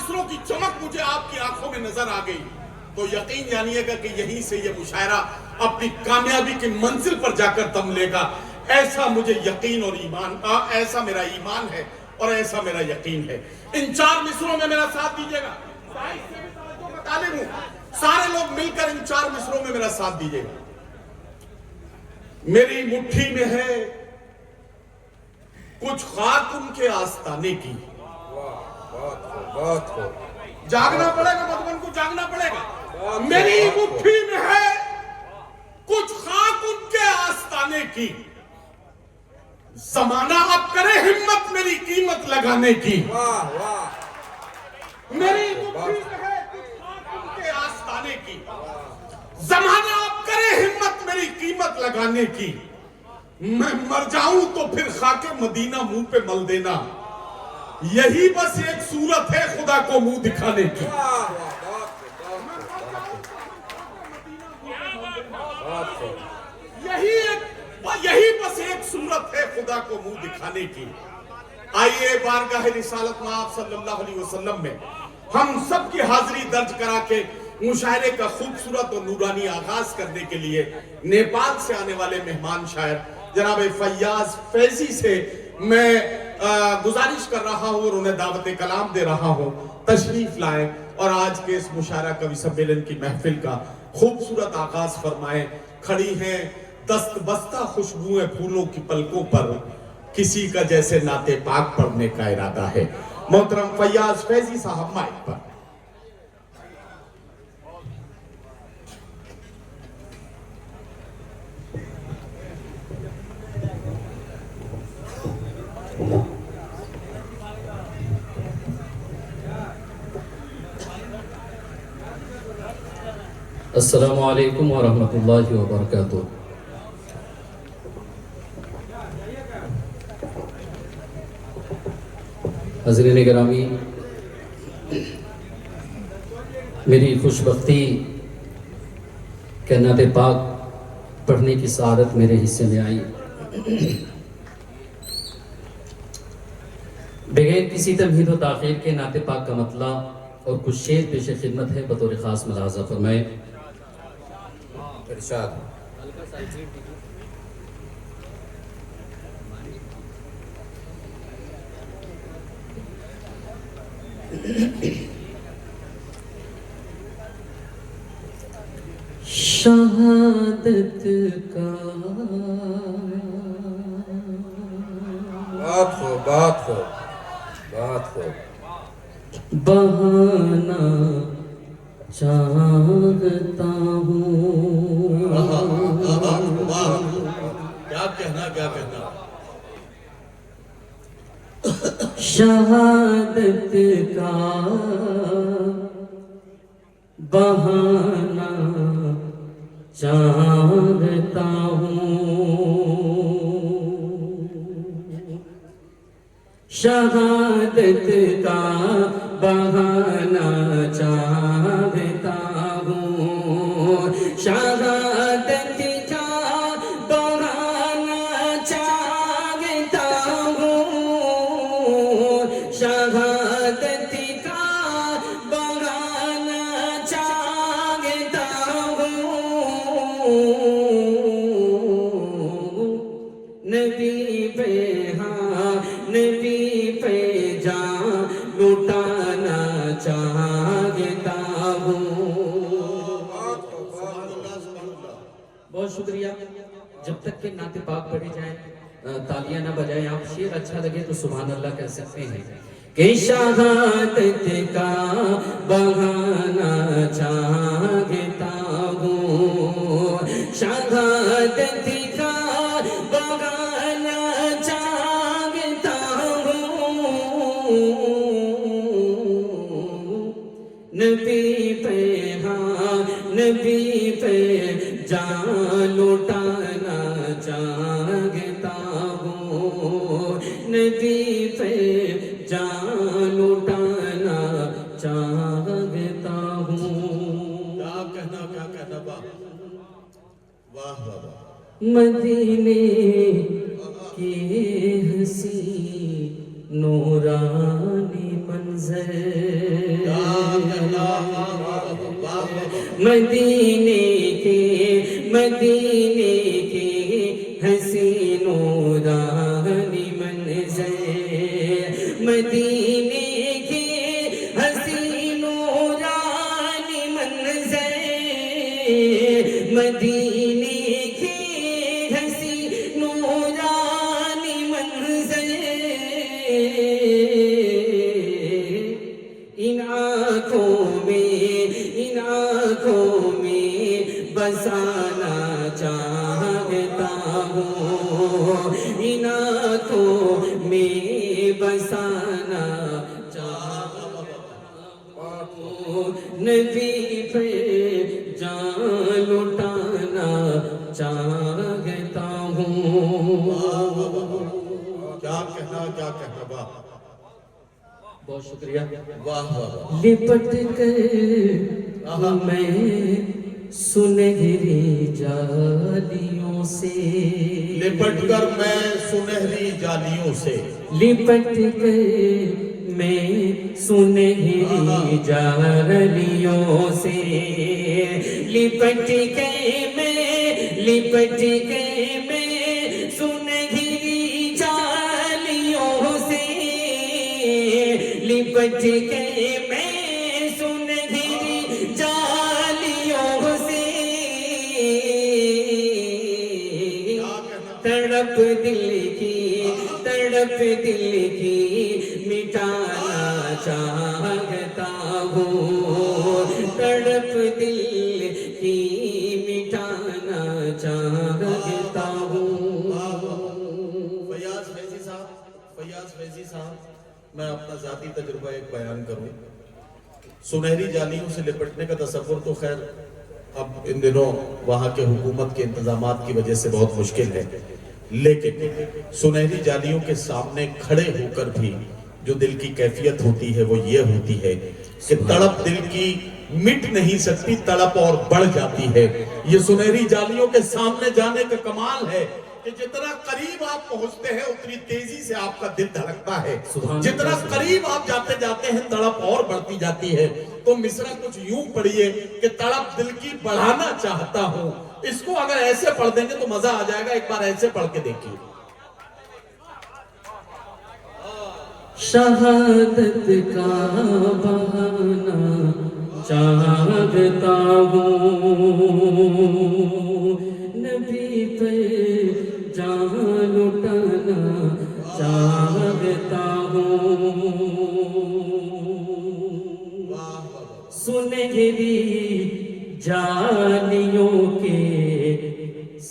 مصروں کی چمک مجھے آپ کی آنکھوں میں نظر آ گئی تو یقین جانیے گا کہ یہیں سے یہ مشاعرہ اپنی کامیابی کی منزل پر جا کر دم لے گا. ایسا مجھے یقین اور ایمان ایسا میرا ایمان ہے اور ایسا میرا یقین ہے. ان 4 مصروں میں میرا ساتھ دیجیے گا. طالب ہوں, سارے لوگ مل کر ان 4 مصروں میں میرا ساتھ دیجیے گا. میری مٹھی میں ہے کچھ خاک ان کے آستانے کی. جاگنا پڑے گا, مدمن کو جاگنا پڑے گا. میری مٹھی میں ہے کچھ خاک ان کے آستانے کی. زمانہ اب کرے ہمت میری قیمت لگانے کی. میری مٹھی میں ہے کچھ خاک ان کے آستانے کی. زمانہ اب کرے ہمت میری قیمت لگانے کی. میں مر جاؤں تو پھر خاک مدینہ منہ پہ مل دینا. یہی بس ایک صورت ہے خدا کو منہ دکھانے کی. یہی بس ایک صورت ہے خدا کو منہ دکھانے کی. آئیے بارگاہ رسالت میں آپ صلی اللہ علیہ وسلم میں ہم سب کی حاضری درج کرا کے مشاعرے کا خوبصورت اور نورانی آغاز کرنے کے لیے نیپال سے آنے والے مہمان شاعر جناب فیاض فیضی سے میں گزارش کر رہا ہوں اور انہیں دعوت کلام دے رہا ہوں. تشریف لائیں اور آج کے اس مشاعرہ کوی سمیلن کی محفل کا خوبصورت آغاز فرمائیں. کھڑی ہیں دست بستہ خوشبوئیں پھولوں کی پلکوں پر, کسی کا جیسے نعت پاک پڑھنے کا ارادہ ہے. محترم فیاض فیضی صاحب مائک پر. السلام علیکم ورحمۃ اللہ وبرکاتہ. حضرین گرامی, میری خوش بختی کہ نعت پاک پڑھنے کی سعادت میرے حصے میں آئی. بغیر کسی تمہید و تاخیر کے نعت پاک کا مطلع اور کچھ شعر پیش خدمت ہے, بطور خاص ملاحظہ فرمائیں. ارشاد. شہادت کا بات ہو بہانا چاہتا ہوں. کیا کہنا شہادت کا بہانا چاہتا ہوں. شہادت کا بہانا چاہتا ہوں. شہادت کا بہانا چاہتا ہوں. شہادت کا بہانا چاہتا ہوں. نبی پہ نبی پہ جان لٹانا چاہتا ہوں. بہت شکریہ. جب تک کہ نعت پاک پڑھی جائیں, تالیاں نہ بجائیں آپ, شعر اچھا لگے تو سبحان اللہ کہہ سکتے ہیں. کہ شہادت کا بہانا چاہتا ہوں. شہادت کا بہانا چاہتا ہوں. نبی پہ نبی پہ جان لٹانا چاہتا ہوں. نبی پہ جان لٹانا چاہتا ہوں. کیا کہنا واہ واہ. مدینے کی حسین نورانی منظر مدینے کے حسین نورانی منظر، مدینے کے حسین نورانی منظر، مدینے کے حسین نورانی منظر، ان آنکھوں میں بسانا چاہتا ہوں، ان آنکھوں میں بسانا چاہتا ہوں، نبی پہ جان لٹانا چاہتا ہوں۔ کیا کہنا واہ بہت شکریہ۔ واہ واہ، لپٹ کر میں سنہری جالیوں سے، لپٹ کر میں سنہری جالیوں سے، لپٹ کر میں سنہری جالیوں سے، لپٹ کر میں سنہری جالیوں سے، لپٹ کے میں سنہری جالیوں سے، تڑپ دل کی مٹانا چاہتا ہوں، تڑپ دل کی مٹانا چاہتا ہوں۔ فیاض فیضی صاحب، میں اپنا ذاتی تجربہ ایک بیان کروں۔ سنہری جالیوں سے لپٹنے کا تصور تو خیر اب ان دنوں وہاں کے حکومت کے انتظامات کی وجہ سے بہت مشکل ہے، لیکن سنہری جالیوں کے سامنے کھڑے ہو کر بھی جو دل کی کیفیت ہوتی ہے وہ یہ ہوتی ہے کہ تڑپ دل کی مٹ نہیں سکتی، تڑپ اور بڑھ جاتی ہے۔ یہ سنہری جالیوں کے سامنے جانے کا کمال ہے کہ جتنا قریب آپ پہنچتے ہیں اتنی تیزی سے آپ کا دل دھڑکتا ہے، جتنا قریب آپ جاتے جاتے ہیں تڑپ اور بڑھتی جاتی ہے۔ تو مصرع کچھ یوں پڑھیے کہ تڑپ دل کی بڑھانا چاہتا ہوں، اس کو اگر ایسے پڑھ دیں گے تو مزہ آ جائے گا، ایک بار ایسے پڑھ کے دیکھیے۔ شہادت کا بہانا چاہتا ہوں، نبی پہ جان لٹانا چاہتا ہوں، سنہری جالیوں کے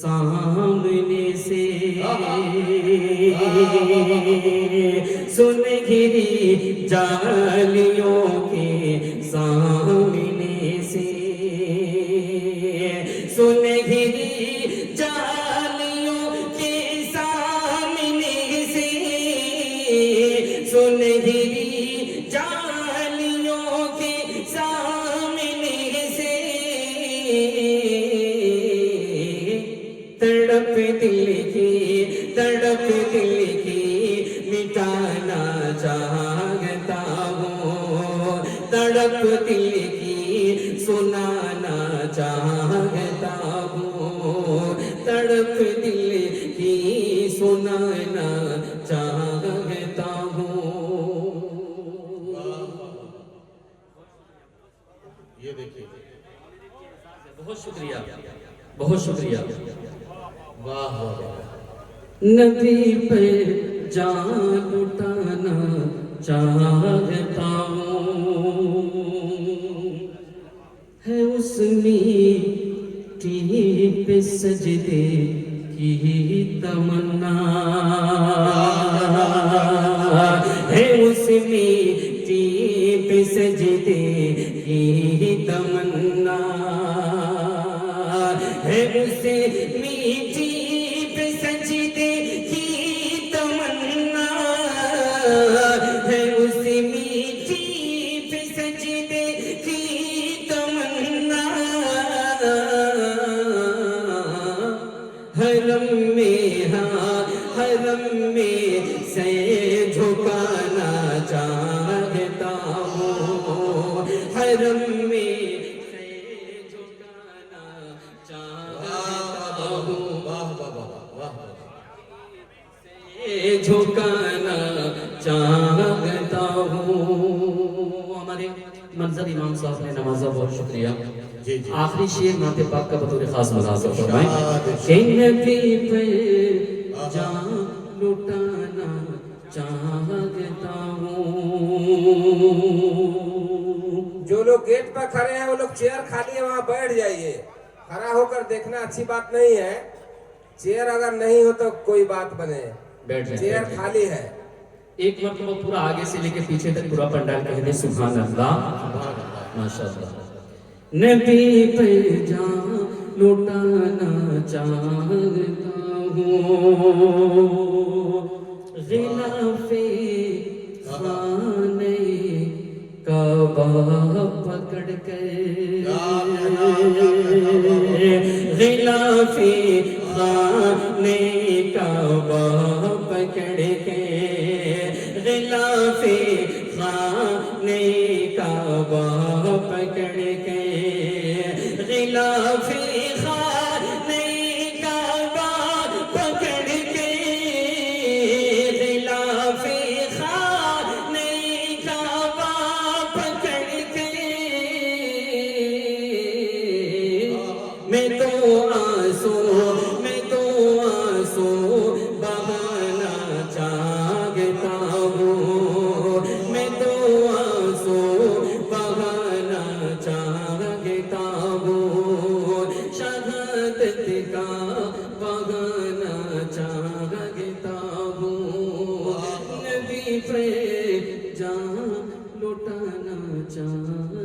سامنے سے، سنہری جالیوں کے سامنے سے، سنہری جالیوں کے سامنے سے، سنہری جالیوں کے سامنے سے، تڑپ دل کی مٹانا چاہتا ہوں، تڑپ دل کی سنانا چاہتا ہوں، تڑپ دل کی سنانا چاہتا ہوں۔ یہ دیکھیے، بہت شکریہ، بہت شکریہ۔ واہ واہ، نبی پہ جان لٹانا چاہتا ہوں، ہے اس مٹی پہ سجدے کی تمنا، ہے اس مٹی پہ سجدے کی تمنا، ہے اس میٹھی پہ سجدے کی تمنا، ہے اس میٹھی پہ سجدے کی تمنا، حرم میں سے جھکانا چاہتا ہوں، حرم میں سے جھکانا جھکانا چاہتا ہوں. ہمارے منظر امام صاحب نے نوازا، بہت شکریہ. آخری شعر نعت پاک کا بطور خاص ملازم فرمائیں کہ نبی پہ جان لٹانا چاہتا ہوں. جو لوگ گیٹ پر کھڑے ہیں وہ لوگ چیئر خالی ہے وہاں بیٹھ جائیے. کھڑا ہو کر دیکھنا اچھی بات نہیں ہے. چیئر اگر نہیں ہو تو کوئی بات بنے. چیئر خالی ہے. ایک مرتبہ پورا آگے سے لے کے پیچھے تک پورا پنڈال کہہ دیں سبحان اللہ، ماشاءاللہ. نبی پہ جان لٹانا چاہتا ہوں، غلاف خانے کعبہ پکڑ کے، غلاف خانے کعبہ پکڑ کے، غلاف خانے کعبہ پکڑ کے، غلاف خانے کعبہ پکڑ کے، غلاف خانے کعبہ پکڑ کے، میں تو آنسو بہانا چاہتا ہوں، میں تو آنسو بہانا چاہتا ہوں، شہادت کا بہانا چاہتا ہوں، نبی پہ جان لٹانا چاہتا